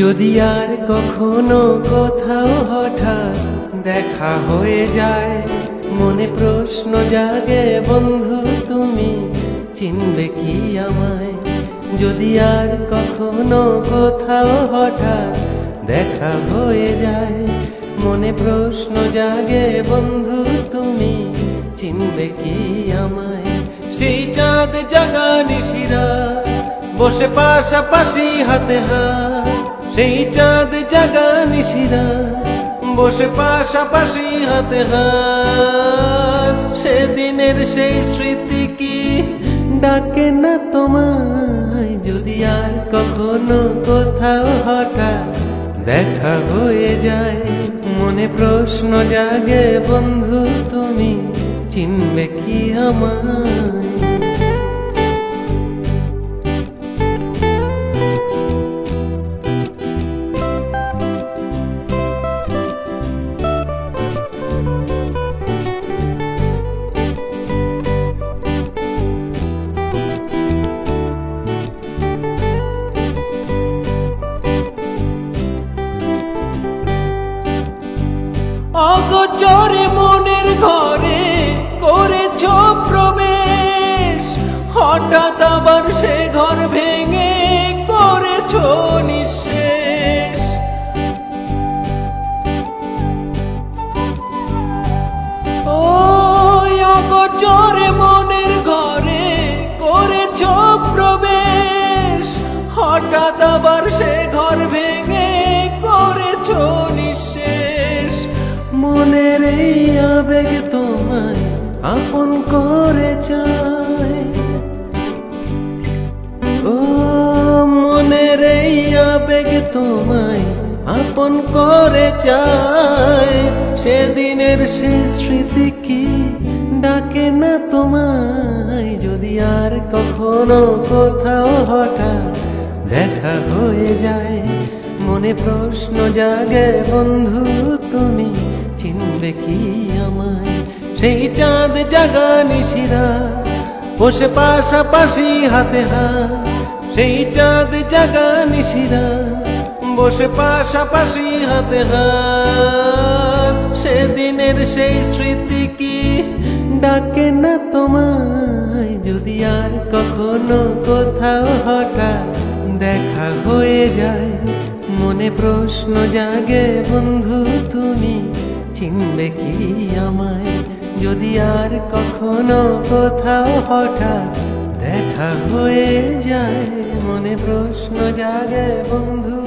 যদি আর কখনো কোথাও হঠাৎ দেখা হয়ে যায়, মনে প্রশ্ন জাগে বন্ধু তুমি চিনবে কি আমায়? যদি আর কখনো কোথাও হঠাৎ দেখা হয়ে যায়, মনে প্রশ্ন জাগে বন্ধু তুমি চিনবে কি আমায়? সেই চাঁদ জাগা নিশিরা বসে পাশাপাশি হাতে হাত, সেই চাঁদ জাগা নিশিরা বসে পাশাপাশি হাতে হাত, সেদিনের সেই স্মৃতি কি ডাকে না তোমায়? যদি আর কখনো কোথাও হঠাৎ দেখা হয়ে যায়, মনে প্রশ্ন জাগে বন্ধু তুমি চিনবে কি আমায়? অগোচরে মনের ঘরে করেছ প্রবেশ, হঠাৎ আবার সে ঘর ভেঙে করেছ নিঃশেষ। ও অগোচরে মনের ঘরে করেছ প্রবেশ, হঠাৎ আবার সে ঘর ভেঙে করেছ নিঃশেষ। মনের এই আবেগ তোমায় আপন করে চায়, ও মনের এই আবেগ তোমায় আপন করে চায়, সেদিনের সেই স্মৃতি কি ডাকে না তোমায়? যদি আর কখনো কোথাও হঠাৎ দেখা হয়ে যায়, মনে প্রশ্ন জাগে বন্ধু তুমি চিনবে কি আমায়? সেই চাঁদ জাগা নিশিরা বসে পাশাপাশি হাতে হাত, সেই চাঁদ জাগা নিশিরা বসে পাশাপাশি হাতে হাত, সেদিনের সেই স্মৃতি কি ডাকে না তোমায়? যদি আর কখনো কোথাও হঠাৎ দেখা হয়ে যায়, মনে প্রশ্ন জাগে বন্ধু তুমি চিনবে কি আমায়? যদি আর কখনো কোথাও হঠাৎ দেখা হয়ে যায়, মনে প্রশ্ন জাগে বন্ধু